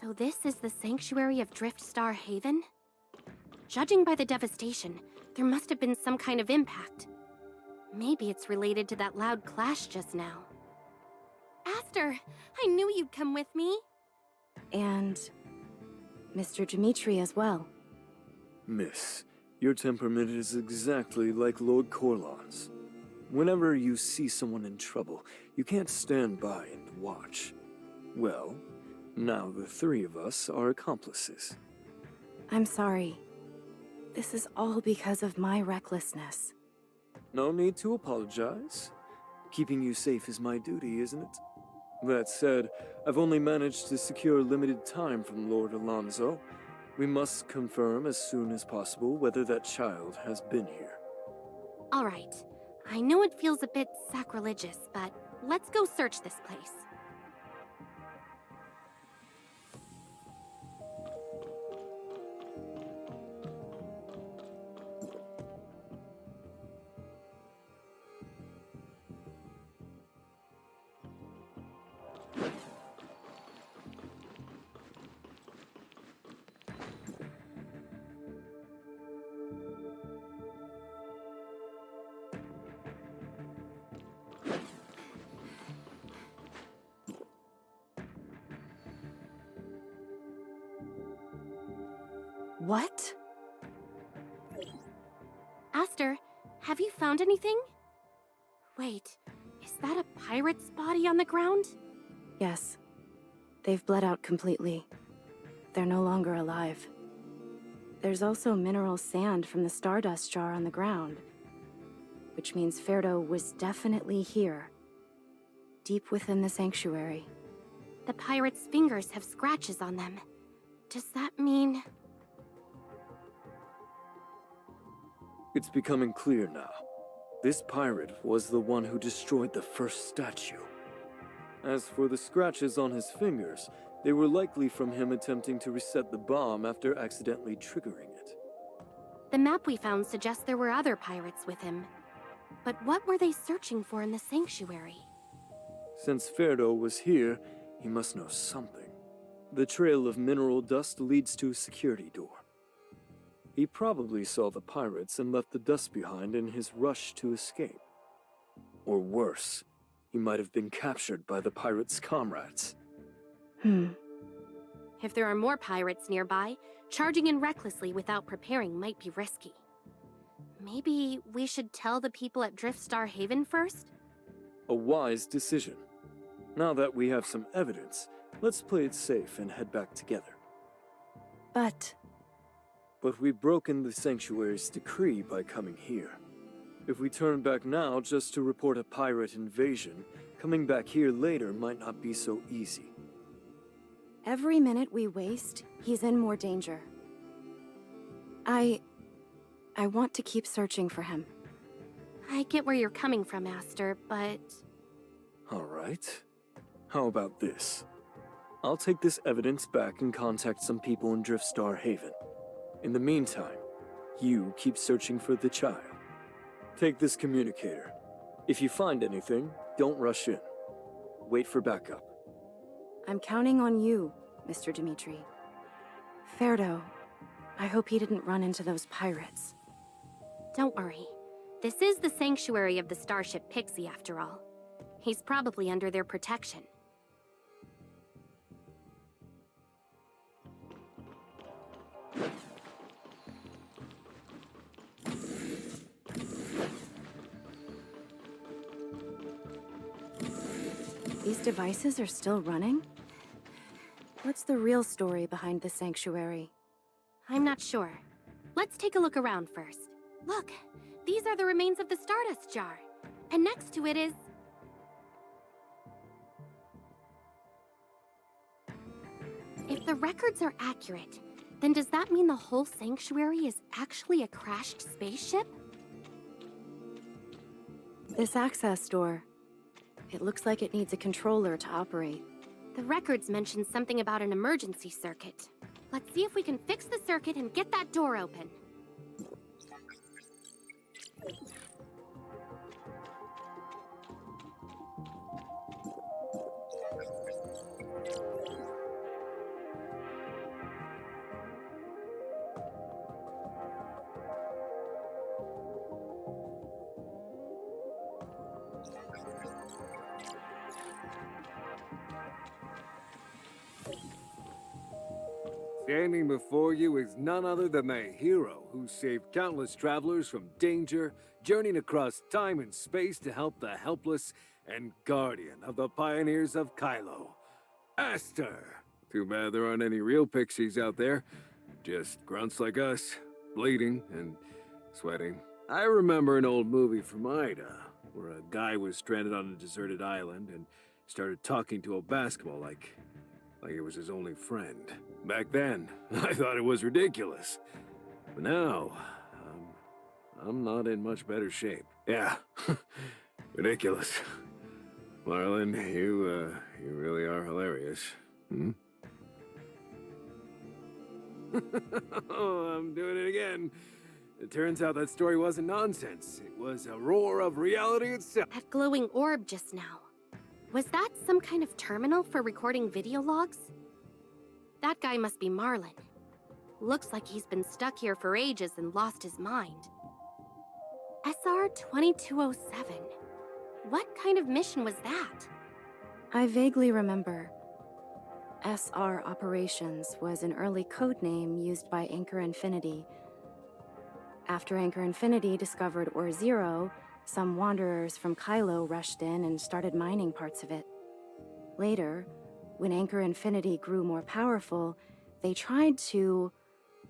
So this is the sanctuary of Driftstar Haven? Judging by the devastation, there must have been some kind of impact. Maybe it's related to that loud clash just now. Aster, I knew you'd come with me. And Mr. Dimitri as well. Miss, your temperament is exactly like Lord Corlon's. Whenever you see someone in trouble, you can't stand by and watch. Well, now the three of us are accomplices. I'm sorry. This is all because of my recklessness. No need to apologize. Keeping you safe is my duty, isn't it? That said, I've only managed to secure limited time from Lord Alonso. We must confirm as soon as possible whether that child has been here. All right. I know it feels a bit sacrilegious, but let's go search this place. What? Aster, have you found anything? Wait, is that a pirate's body on the ground? Yes. They've bled out completely. They're no longer alive. There's also mineral sand from the stardust jar on the ground, which means Ferdo was definitely here, deep within the sanctuary. The pirate's fingers have scratches on them. Does that mean... It's becoming clear now. This pirate was the one who destroyed the first statue. As for the scratches on his fingers, they were likely from him attempting to reset the bomb after accidentally triggering it. The map we found suggests there were other pirates with him. But what were they searching for in the sanctuary? Since Ferdo was here, he must know something. The trail of mineral dust leads to a security door. He probably saw the pirates and left the dust behind in his rush to escape. Or worse, he might have been captured by the pirates' comrades. If there are more pirates nearby, charging in recklessly without preparing might be risky. Maybe we should tell the people at Driftstar Haven first? A wise decision. Now that we have some evidence, let's play it safe and head back together. But we've broken the Sanctuary's decree by coming here. If we turn back now just to report a pirate invasion, coming back here later might not be so easy. every minute we waste, he's in more danger. I want to keep searching for him. I get where you're coming from, Aster, but... All right. How about this? I'll take this evidence back and contact some people in Driftstar Haven. In the meantime, you keep searching for the child. Take this communicator. If you find anything, don't rush in. Wait for backup. I'm counting on you, Mr. Dimitri. Ferdo, I hope he didn't run into those pirates. Don't worry. This is the sanctuary of the starship Pixie, after all. He's probably under their protection. These devices are still running? What's the real story behind the sanctuary? I'm not sure. Let's take a look around first. Look, these are the remains of the Stardust jar. And next to it is... If the records are accurate, then does that mean the whole sanctuary is actually a crashed spaceship? This access door. It looks like it needs a controller to operate. The records mention something about an emergency circuit. Let's see if we can fix the circuit and get that door open. Standing before you is none other than the hero who saved countless travelers from danger, journeying across time and space to help the helpless, and guardian of the pioneers of Kylo. Aster! Too bad there aren't any real pixies out there. Just grunts like us, bleeding and sweating. I remember an old movie from Ida, where a guy was stranded on a deserted island and started talking to a basketball like it was his only friend. Back then, I thought it was ridiculous. But now, I'm not in much better shape. Yeah, ridiculous. Marlon, you really are hilarious. Hmm? Oh, I'm doing it again. It turns out that story wasn't nonsense. It was a roar of reality itself. That glowing orb just now. Was that some kind of terminal for recording video logs? That guy must be Marlon. Looks like he's been stuck here for ages and lost his mind. SR-2207. What kind of mission was that? I vaguely remember. SR Operations was an early code name used by Anchor Infinity. After Anchor Infinity discovered Ore Zero, some wanderers from Kylo rushed in and started mining parts of it. Later, when Anchor Infinity grew more powerful, they tried to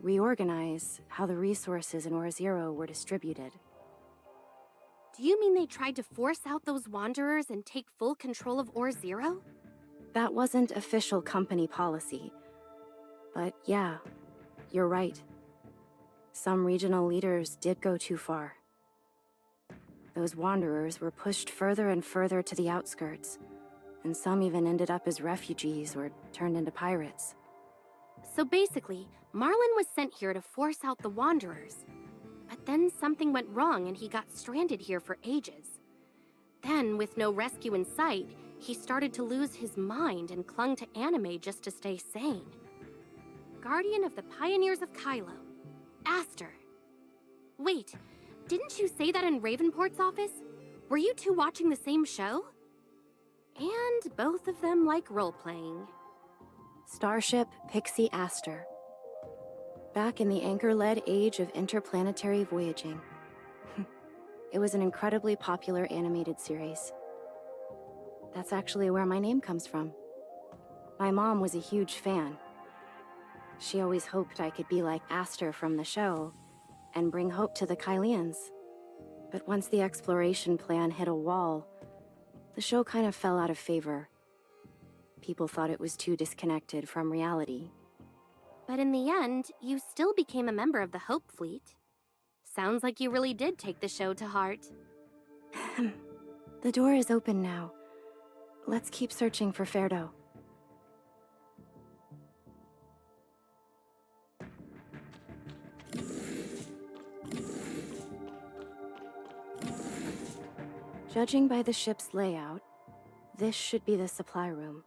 reorganize how the resources in Ore Zero were distributed. Do you mean they tried to force out those wanderers and take full control of Ore Zero? That wasn't official company policy. But yeah, you're right. Some regional leaders did go too far. Those wanderers were pushed further and further to the outskirts, and some even ended up as refugees or turned into pirates. So basically, Marlon was sent here to force out the wanderers. But then something went wrong and he got stranded here for ages. Then, with no rescue in sight, he started to lose his mind and clung to anime just to stay sane. Guardian of the Pioneers of Kylo. Aster. Wait, didn't you say that in Ravenport's office? Were you two watching the same show? And both of them like role-playing. Starship Pixie Aster. Back in the Anchor-led age of interplanetary voyaging. It was an incredibly popular animated series. That's actually where my name comes from. My mom was a huge fan. She always hoped I could be like Aster from the show and bring hope to the Kylians. But once the exploration plan hit a wall, the show kind of fell out of favor. People thought it was too disconnected from reality. But in the end, you still became a member of the Hope Fleet. Sounds like you really did take the show to heart. The door is open now. Let's keep searching for Ferdo. Judging by the ship's layout, this should be the supply room.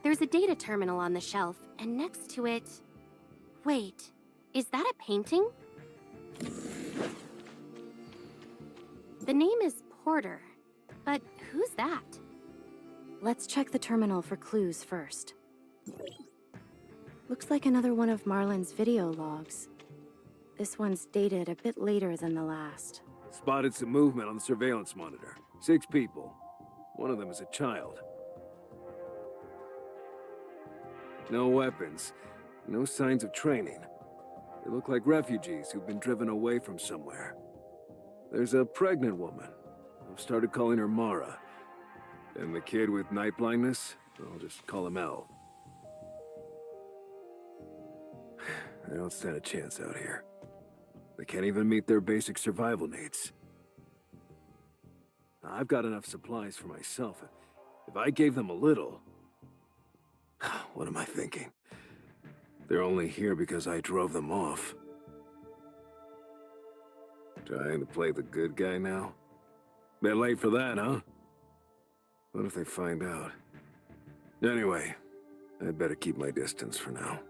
There's a data terminal on the shelf, and next to it... Wait, is that a painting? The name is Porter, but who's that? Let's check the terminal for clues first. Looks like another one of Marlon's video logs. This one's dated a bit later than the last. Spotted some movement on the surveillance monitor. 6 people. One of them is a child. No weapons. No signs of training. They look like refugees who've been driven away from somewhere. There's a pregnant woman. I've started calling her Mara. And the kid with night blindness, I'll just call him L. They don't stand a chance out here. They can't even meet their basic survival needs. I've got enough supplies for myself. If I gave them a little... What am I thinking? They're only here because I drove them off. Trying to play the good guy now? Bit late for that, huh? What if they find out? Anyway, I'd better keep my distance for now.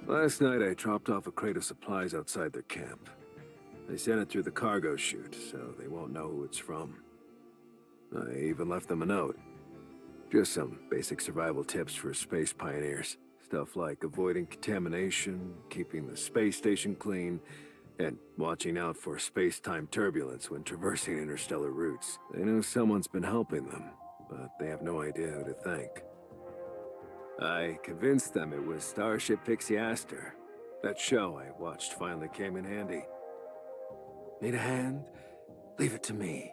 Last night I dropped off a crate of supplies outside their camp. They sent it through the cargo chute, so they won't know who it's from. I even left them a note. Just some basic survival tips for space pioneers. Stuff like avoiding contamination, keeping the space station clean, and watching out for space-time turbulence when traversing interstellar routes. They know someone's been helping them, but they have no idea who to thank. I convinced them it was Starship Pixie Aster. That show I watched finally came in handy. Need a hand? Leave it to me.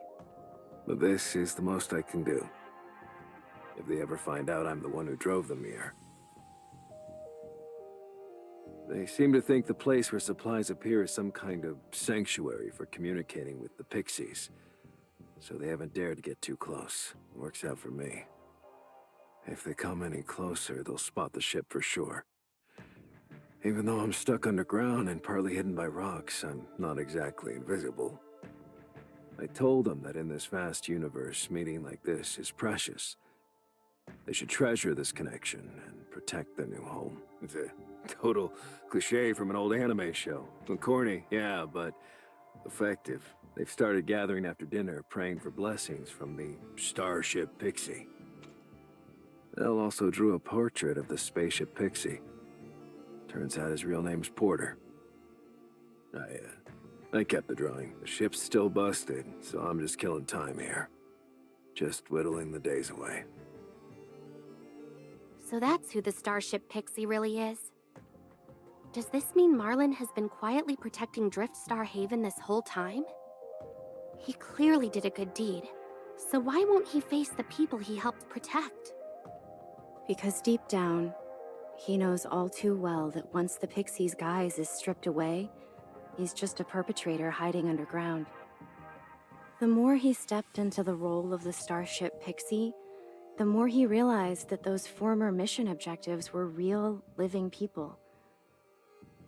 But this is the most I can do. If they ever find out I'm the one who drove them here. They seem to think the place where supplies appear is some kind of sanctuary for communicating with the Pixies. So they haven't dared to get too close. Works out for me. If they come any closer, they'll spot the ship for sure. Even though I'm stuck underground and partly hidden by rocks, I'm not exactly invisible. I told them that in this vast universe, meeting like this is precious. They should treasure this connection and protect their new home. It's a total cliché from an old anime show. Corny, yeah, but effective. They've started gathering after dinner, praying for blessings from the Starship Pixie. Elle also drew a portrait of the spaceship Pixie. Turns out his real name's Porter. I kept the drawing. The ship's still busted, so I'm just killing time here. Just whittling the days away. So that's who the Starship Pixie really is. Does this mean Marlin has been quietly protecting Driftstar Haven this whole time? He clearly did a good deed, so why won't he face the people he helped protect? Because deep down, he knows all too well that once the Pixie's guise is stripped away, he's just a perpetrator hiding underground. The more he stepped into the role of the Starship Pixie, the more he realized that those former mission objectives were real, living people.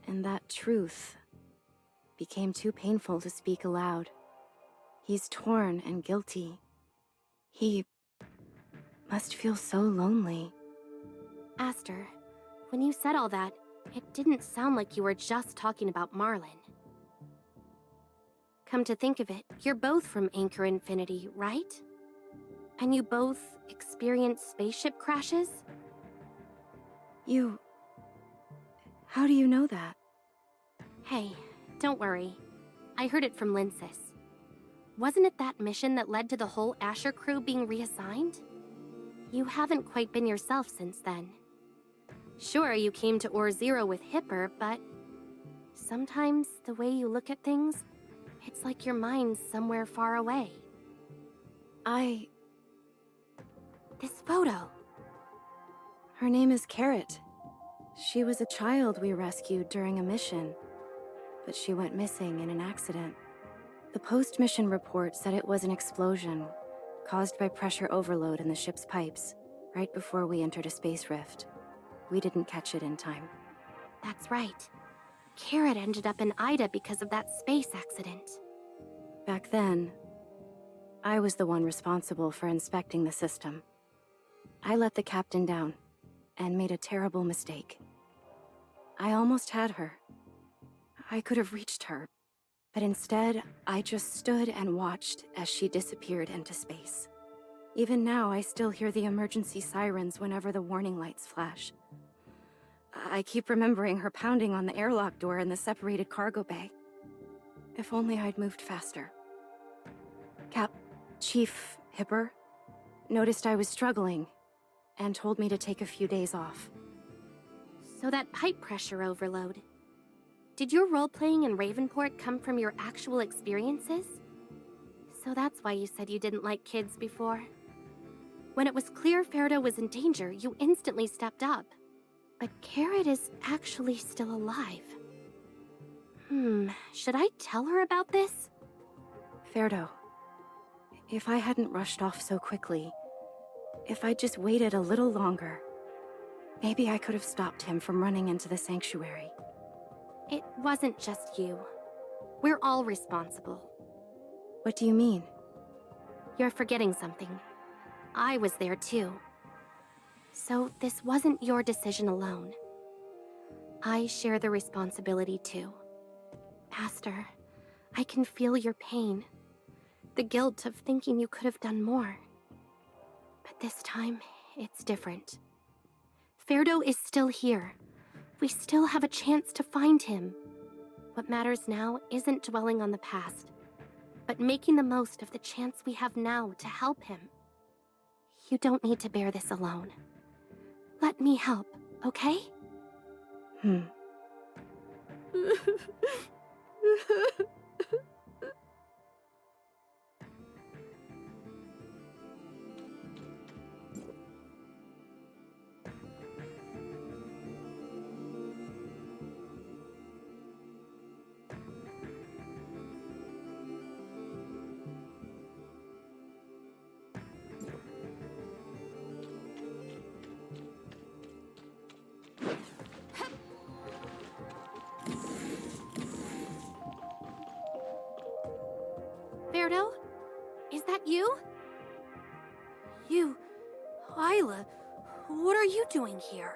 And that truth became too painful to speak aloud. He's torn and guilty. He must feel so lonely. Aster, when you said all that, it didn't sound like you were just talking about Marlin. Come to think of it, you're both from Anchor Infinity, right? And you both experienced spaceship crashes? How do you know that? Hey, don't worry. I heard it from Linsis. Wasn't it that mission that led to the whole Asher crew being reassigned? You haven't quite been yourself since then. Sure, you came to Ore Zero with Hipper, but sometimes the way you look at things, it's like your mind's somewhere far away. This photo. Her name is Carrot. She was a child we rescued during a mission, but she went missing in an accident. The post-mission report said it was an explosion caused by pressure overload in the ship's pipes, right before we entered a space rift. We didn't catch it in time. That's right. Carrot ended up in Ida because of that space accident. Back then, I was the one responsible for inspecting the system. I let the captain down and made a terrible mistake. I almost had her. I could have reached her, but instead, I just stood and watched as she disappeared into space. Even now, I still hear the emergency sirens whenever the warning lights flash. I keep remembering her pounding on the airlock door in the separated cargo bay. If only I'd moved faster. Chief Hipper noticed I was struggling and told me to take a few days off. So that pipe pressure overload. Did your role-playing in Ravenport come from your actual experiences? So that's why you said you didn't like kids before. When it was clear Ferdo was in danger, you instantly stepped up. But Carrot is actually still alive. Should I tell her about this? Ferdo, if I hadn't rushed off so quickly, if I'd just waited a little longer, maybe I could have stopped him from running into the sanctuary. It wasn't just you. We're all responsible. What do you mean? You're forgetting something. I was there too. So this wasn't your decision alone. I share the responsibility too. Aster, I can feel your pain. The guilt of thinking you could have done more. But this time, it's different. Ferdo is still here. We still have a chance to find him. What matters now isn't dwelling on the past, but making the most of the chance we have now to help him. You don't need to bear this alone. Let me help, okay? Ferdo? Is that you? Isla, what are you doing here?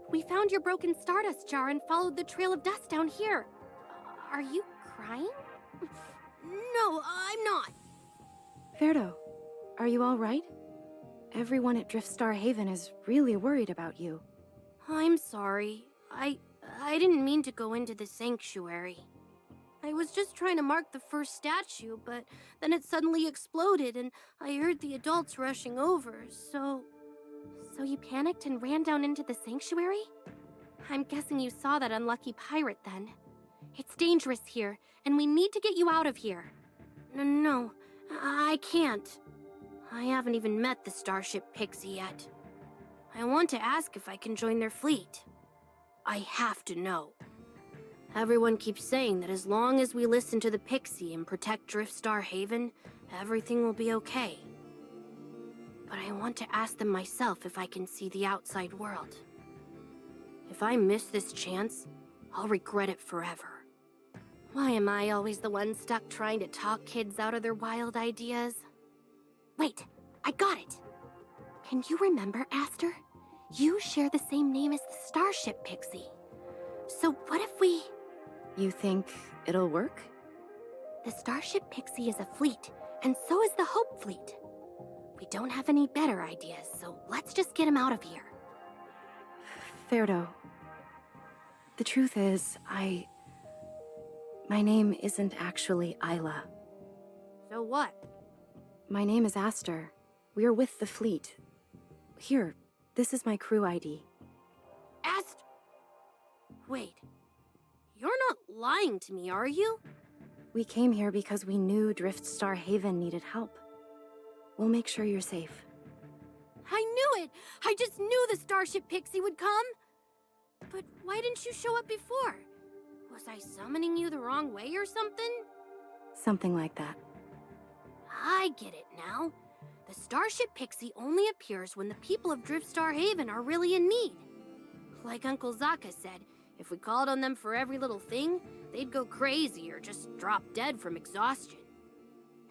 We found your broken Stardust jar and followed the trail of dust down here. Are you crying? No, I'm not. Ferdo, are you all right? Everyone at Driftstar Haven is really worried about you. I'm sorry. I didn't mean to go into the sanctuary. I was just trying to mark the first statue, but then it suddenly exploded and I heard the adults rushing over, so you panicked and ran down into the sanctuary? I'm guessing you saw that unlucky pirate then. It's dangerous here, and we need to get you out of here. No, I can't. I haven't even met the Starship Pixie yet. I want to ask if I can join their fleet. I have to know. Everyone keeps saying that as long as we listen to the Pixie and protect Driftstar Haven, everything will be okay. But I want to ask them myself if I can see the outside world. If I miss this chance, I'll regret it forever. Why am I always the one stuck trying to talk kids out of their wild ideas? Wait, I got it! Can you remember, Aster? You share the same name as the Starship Pixie. So what if we... You think it'll work? The Starship Pixie is a fleet, and so is the Hope Fleet. We don't have any better ideas, so let's just get him out of here. Ferdo, the truth is, my name isn't actually Isla. So what? My name is Aster. We're with the fleet. Here, this is my crew ID. Wait. You're not lying to me, are you? We came here because we knew Driftstar Haven needed help. We'll make sure you're safe. I knew it! I just knew the Starship Pixie would come! But why didn't you show up before? Was I summoning you the wrong way or something? Something like that. I get it now. The Starship Pixie only appears when the people of Driftstar Haven are really in need. Like Uncle Zaka said, if we called on them for every little thing, they'd go crazy or just drop dead from exhaustion.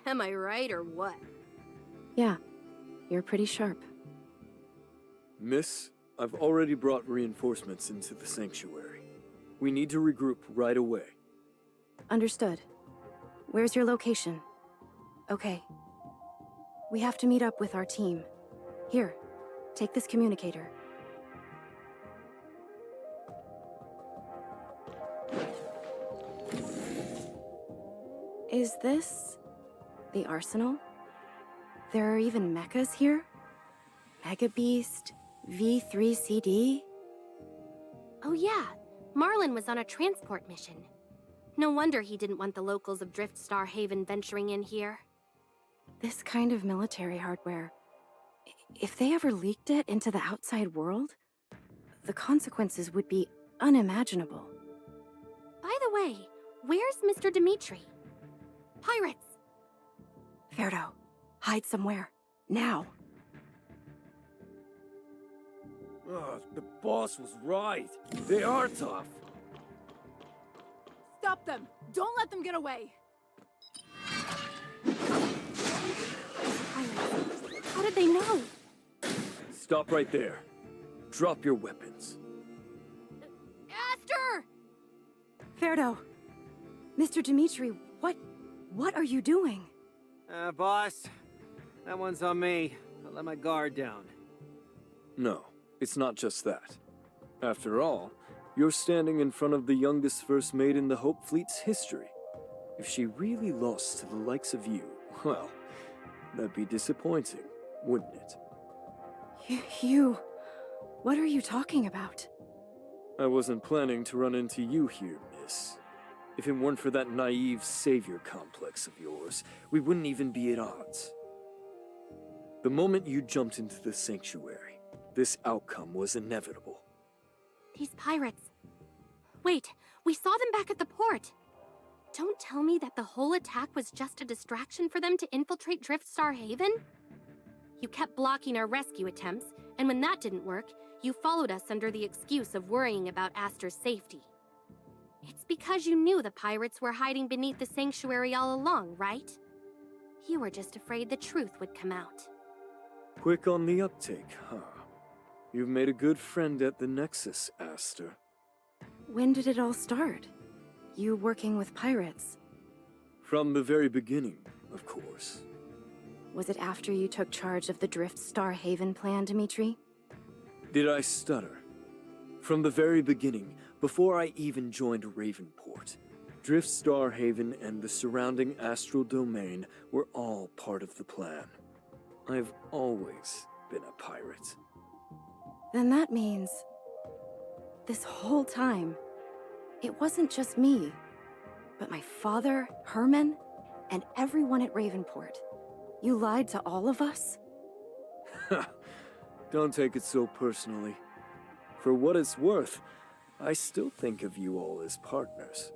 Am I right or what? Yeah, you're pretty sharp. Miss, I've already brought reinforcements into the sanctuary. We need to regroup right away. Understood. Where's your location? Okay. We have to meet up with our team. Here, take this communicator. Is this the arsenal? There are even mechas here? Mega Beast, V3CD? Oh yeah, Marlin was on a transport mission. No wonder he didn't want the locals of Driftstar Haven venturing in here. This kind of military hardware, if they ever leaked it into the outside world, the consequences would be unimaginable. By the way, where's Mr. Dimitri? Pirates! Ferdo, hide somewhere. Now. The boss was right. They are tough. Stop them! Don't let them get away! Pirates. How did they know? Stop right there. Drop your weapons. Aster! Ferdo, Mr. Dimitri, what are you doing? Boss, that one's on me. I let my guard down. No, it's not just that. After all, you're standing in front of the youngest First Mate in the Hope Fleet's history. If she really lost to the likes of you, well, that'd be disappointing, wouldn't it? You... What are you talking about? I wasn't planning to run into you here, miss. If it weren't for that naive savior complex of yours, we wouldn't even be at odds. The moment you jumped into the sanctuary, this outcome was inevitable. These pirates. Wait, we saw them back at the port. Don't tell me that the whole attack was just a distraction for them to infiltrate Driftstar Haven? You kept blocking our rescue attempts, and when that didn't work, you followed us under the excuse of worrying about Aster's safety. It's because you knew the pirates were hiding beneath the sanctuary all along, right? You were just afraid the truth would come out. Quick on the uptake, huh? You've made a good friend at the Nexus, Aster. When did it all start? You working with pirates? From the very beginning, of course. Was it after you took charge of the Driftstar Haven plan, Dimitri? Did I stutter? From the very beginning, before I even joined Ravenport, Driftstar Haven and the surrounding astral domain were all part of the plan. I've always been a pirate. Then that means... this whole time, it wasn't just me, but my father, Herman, and everyone at Ravenport. You lied to all of us? Don't take it so personally. For what it's worth, I still think of you all as partners,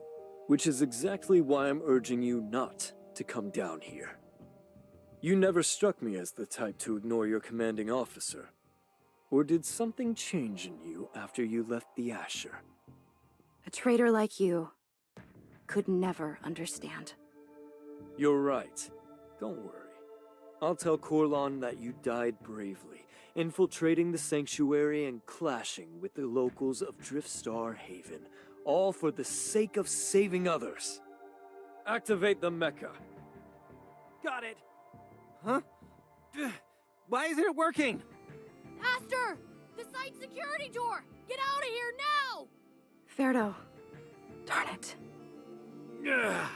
which is exactly why I'm urging you not to come down here. You never struck me as the type to ignore your commanding officer. Or did something change in you after you left the Asher? A traitor like you could never understand. You're right. Don't worry. I'll tell Corlon that you died bravely, infiltrating the sanctuary and clashing with the locals of Driftstar Haven, all for the sake of saving others. Activate the mecha. Got it. Huh? Why isn't it working? Aster! The site security door! Get out of here now! Ferdo. Darn it. Ugh.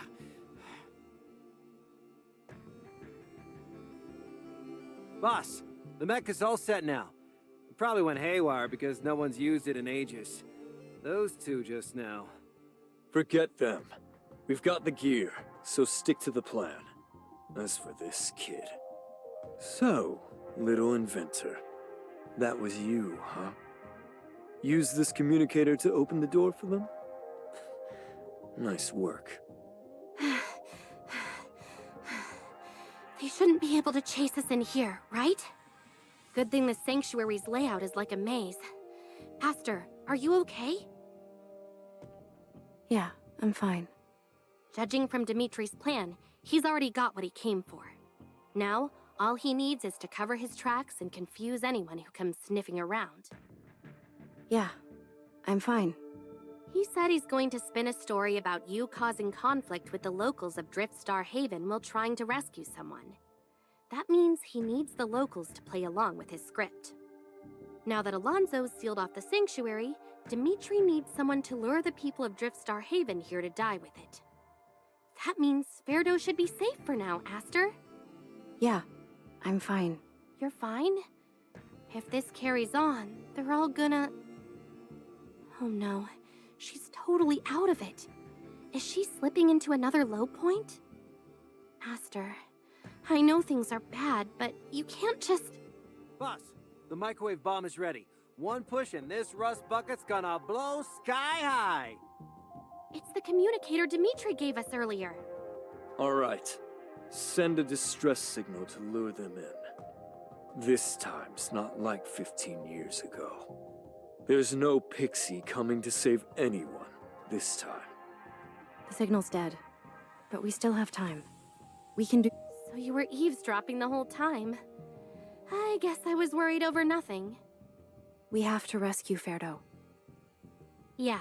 Boss, the mech is all set now. It probably went haywire because no one's used it in ages. Those two just now. Forget them. We've got the gear, so stick to the plan. As for this kid... So, little inventor, that was you, huh? Use this communicator to open the door for them? Nice work. They shouldn't be able to chase us in here, right? Good thing the sanctuary's layout is like a maze. Aster, are you okay? Yeah, I'm fine. Judging from Dimitri's plan, he's already got what he came for. Now, all he needs is to cover his tracks and confuse anyone who comes sniffing around. Yeah, I'm fine. He said he's going to spin a story about you causing conflict with the locals of Driftstar Haven while trying to rescue someone. That means he needs the locals to play along with his script. Now that Alonso's sealed off the sanctuary, Dimitri needs someone to lure the people of Driftstar Haven here to die with it. That means Ferdo should be safe for now, Aster. Yeah, I'm fine. You're fine? If this carries on, they're all gonna... Oh no, she's totally out of it. Is she slipping into another low point? Aster, I know things are bad, but you can't just... Boss, the microwave bomb is ready. One push and this rust bucket's gonna blow sky high. It's the communicator Dimitri gave us earlier. All right. Send a distress signal to lure them in. This time's not like 15 years ago. There's no pixie coming to save anyone this time. The signal's dead, but we still have time. We can do... So you were eavesdropping the whole time. I guess I was worried over nothing. We have to rescue Ferdo. Yeah,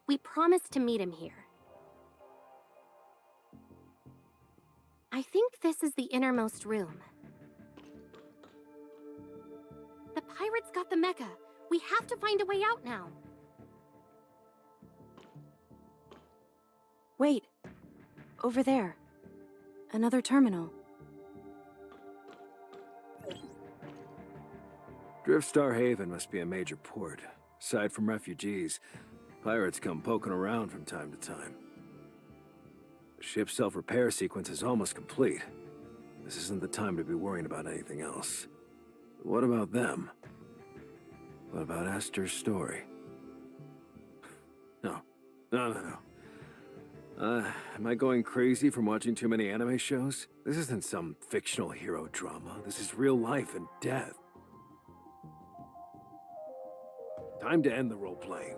we promised to meet him here. I think this is the innermost room. The pirates got the mecha. We have to find a way out now. Wait. Over there. Another terminal. Driftstar Haven must be a major port. Aside from refugees, pirates come poking around from time to time. The ship's self-repair sequence is almost complete. This isn't the time to be worrying about anything else. But what about them? What about Esther's story? No. Am I going crazy from watching too many anime shows? This isn't some fictional hero drama. This is real life and death. Time to end the role-playing.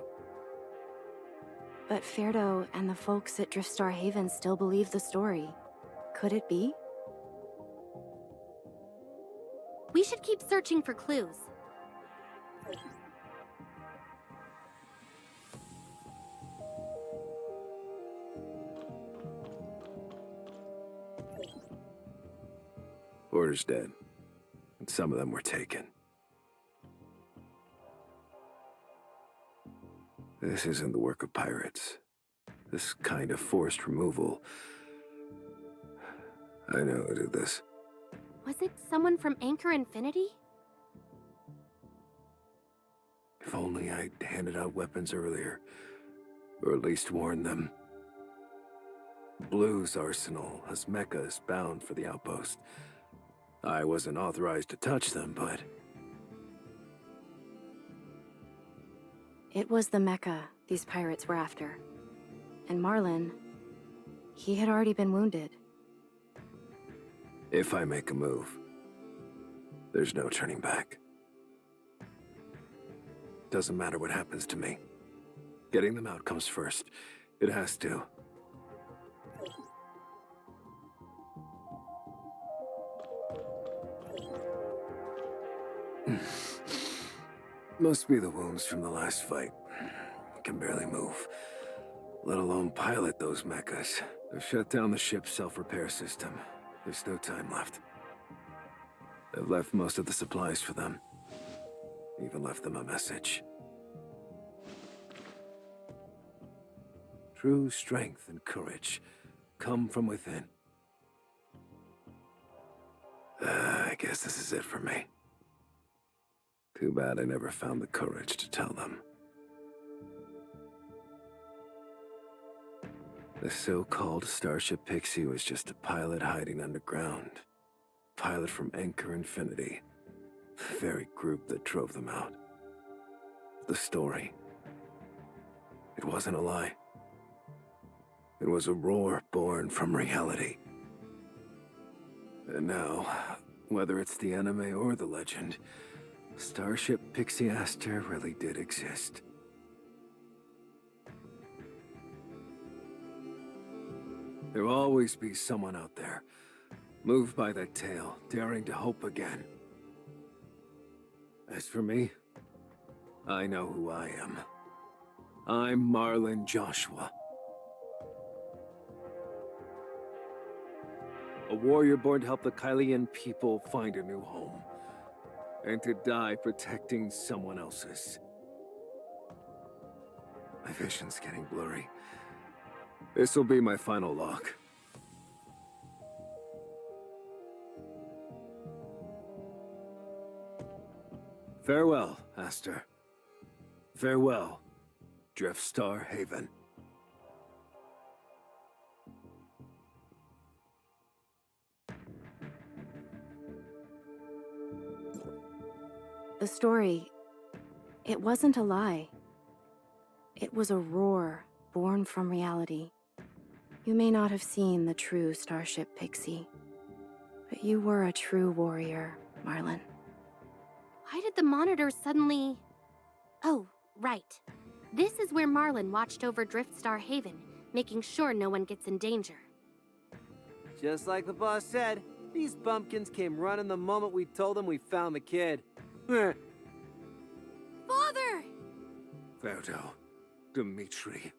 But Ferdo and the folks at Driftstar Haven still believe the story. Could it be? We should keep searching for clues. Porter's dead, and some of them were taken. This isn't the work of pirates. This kind of forced removal. I know who did this. Was it someone from Anchor Infinity? If only I'd handed out weapons earlier, or at least warned them. Blue's arsenal has mechas bound for the outpost. I wasn't authorized to touch them, but... It was the mecha these pirates were after. And Marlin, he had already been wounded. If I make a move, there's no turning back. Doesn't matter what happens to me. Getting them out comes first. It has to. Must be the wounds from the last fight. Can barely move, let alone pilot those mechas. They've shut down the ship's self-repair system. There's no time left. I've left most of the supplies for them. Even left them a message. True strength and courage come from within. I guess this is it for me. Too bad I never found the courage to tell them. The so-called Starship Pixie was just a pilot hiding underground. Pilot from Anchor Infinity. The very group that drove them out. The story. It wasn't a lie. It was a roar born from reality. And now, whether it's the anime or the legend, Starship Pixie Aster really did exist. There will always be someone out there, moved by that tale, daring to hope again. As for me, I know who I am. I'm Marlin Joshua. A warrior born to help the Kylian people find a new home. And to die protecting someone else's. My vision's getting blurry. This'll be my final lock. Farewell, Aster. Farewell, Driftstar Haven. The story, it wasn't a lie. It was a roar born from reality. You may not have seen the true Starship Pixie, but you were a true warrior, Marlin. Why did the monitors suddenly... Oh, right. This is where Marlin watched over Driftstar Haven, making sure no one gets in danger. Just like the boss said, these bumpkins came running the moment we told them we found the kid. Father! Ferdo, Dimitri,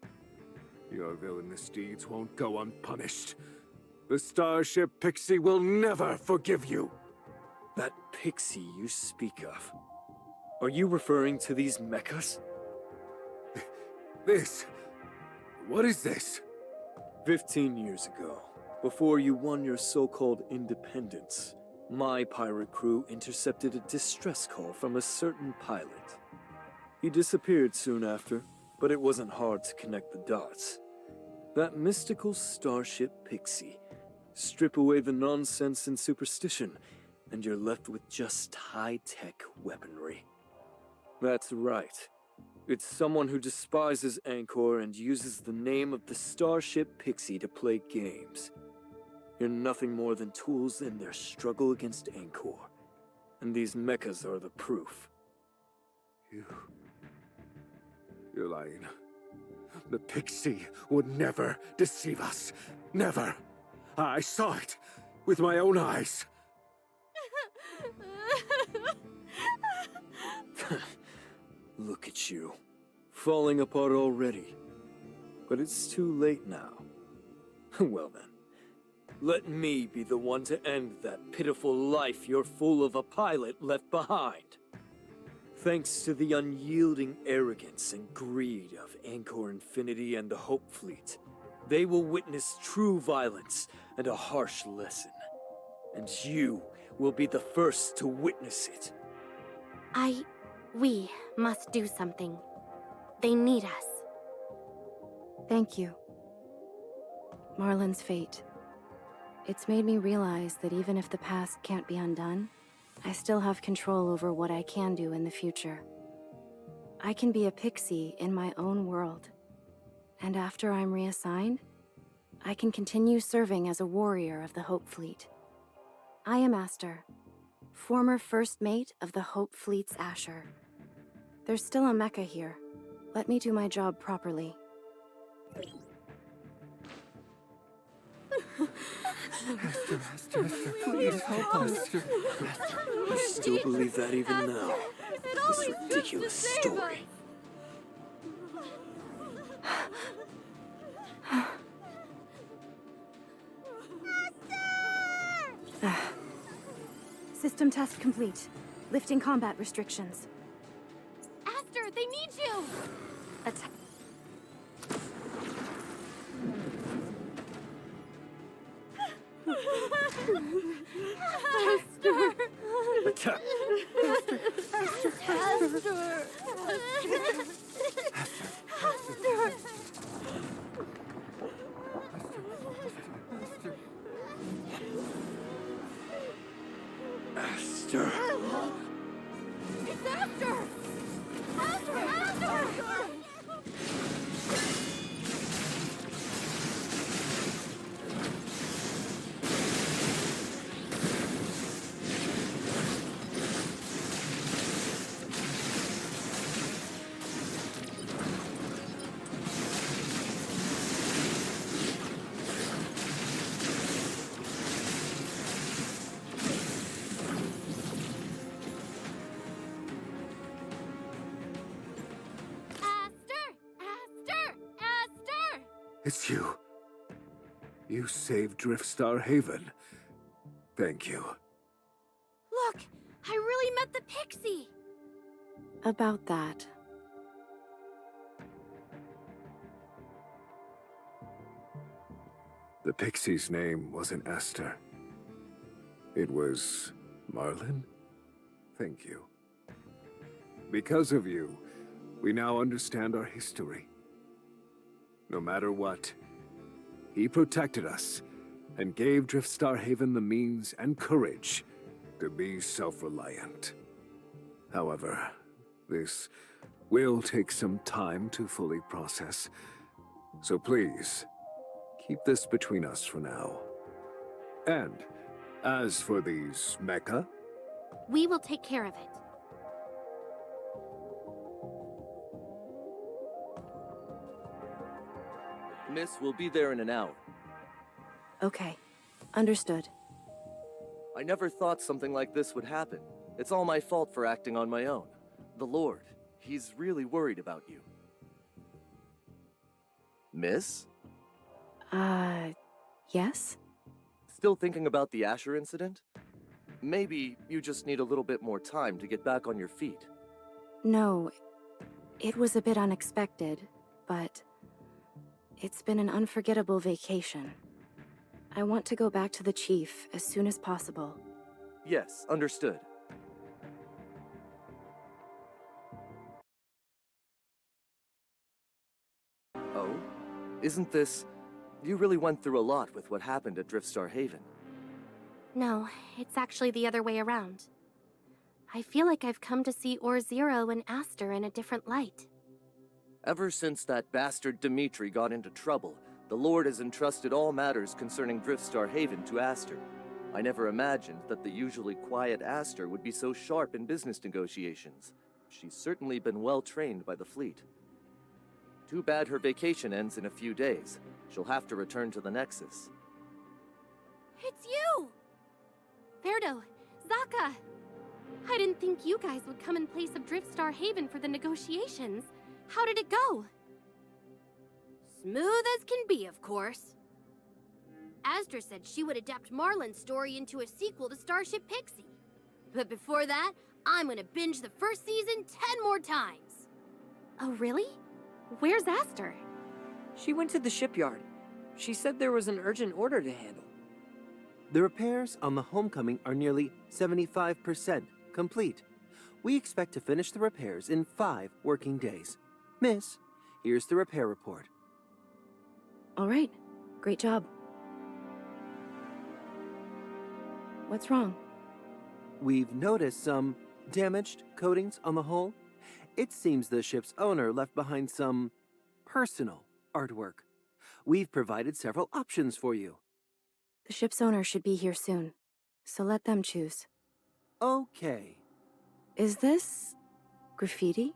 your villainous deeds won't go unpunished. The Starship Pixie will never forgive you. That pixie you speak of. Are you referring to these mechas? This... What is this? 15 years ago, before you won your so-called independence, my pirate crew intercepted a distress call from a certain pilot. He disappeared soon after, but it wasn't hard to connect the dots. That mystical starship Pixie. Strip away the nonsense and superstition, and you're left with just high-tech weaponry. That's right. It's someone who despises Angkor and uses the name of the Starship Pixie to play games. You're nothing more than tools in their struggle against Angkor. And these mechas are the proof. You're lying. The Pixie would never deceive us. Never. I saw it with my own eyes. Look at you. Falling apart already. But it's too late now. Well then. Let me be the one to end that pitiful life your fool of a pilot left behind. Thanks to the unyielding arrogance and greed of Angkor Infinity and the Hope Fleet, they will witness true violence and a harsh lesson. And you will be the first to witness it. We must do something. They need us. Thank you. Marlon's fate. It's made me realize that even if the past can't be undone, I still have control over what I can do in the future. I can be a pixie in my own world. And after I'm reassigned, I can continue serving as a warrior of the Hope Fleet. I am Aster, former first mate of the Hope Fleet's Asher. There's still a mecha here. Let me do my job properly. Esther, please help us. I still believe that even now. This ridiculous story. System test complete. Lifting combat restrictions. Aster, they need you! Attack. Attack! Aster! It's Aster! Aster! It's you. You saved Driftstar Haven. Thank you. Look! I really met the Pixie! About that. The Pixie's name wasn't Esther. It was Marlon? Thank you. Because of you, we now understand our history. No matter what, he protected us and gave Driftstar Haven the means and courage to be self-reliant. However, this will take some time to fully process. So please, keep this between us for now. And as for these mecha, We will take care of it. Miss, we'll be there in an hour. Okay. Understood. I never thought something like this would happen. It's all my fault for acting on my own. The Lord, he's really worried about you. Miss? Yes? Still thinking about the Asher incident? Maybe you just need a little bit more time to get back on your feet. No, it was a bit unexpected, but it's been an unforgettable vacation. I want to go back to the Chief as soon as possible. Yes, understood. Oh? Isn't this... You really went through a lot with what happened at Driftstar Haven. No, it's actually the other way around. I feel like I've come to see Or-Zero and Aster in a different light. Ever since that bastard Dimitri got into trouble, the Lord has entrusted all matters concerning Driftstar Haven to Aster. I never imagined that the usually quiet Aster would be so sharp in business negotiations. She's certainly been well trained by the fleet. Too bad her vacation ends in a few days. She'll have to return to the Nexus. It's you! Ferdo, Zaka! I didn't think you guys would come in place of Driftstar Haven for the negotiations. How did it go? Smooth as can be, of course. Aster said she would adapt Marlin's story into a sequel to Starship Pixie. But before that, I'm gonna binge the first season 10 more times. Oh, really? Where's Aster? She went to the shipyard. She said there was an urgent order to handle. The repairs on the Homecoming are nearly 75% complete. We expect to finish the repairs in 5 working days. Miss, here's the repair report. All right, great job. What's wrong? We've noticed some damaged coatings on the hull. It seems the ship's owner left behind some personal artwork. We've provided several options for you. The ship's owner should be here soon, so let them choose. Okay. Is this graffiti?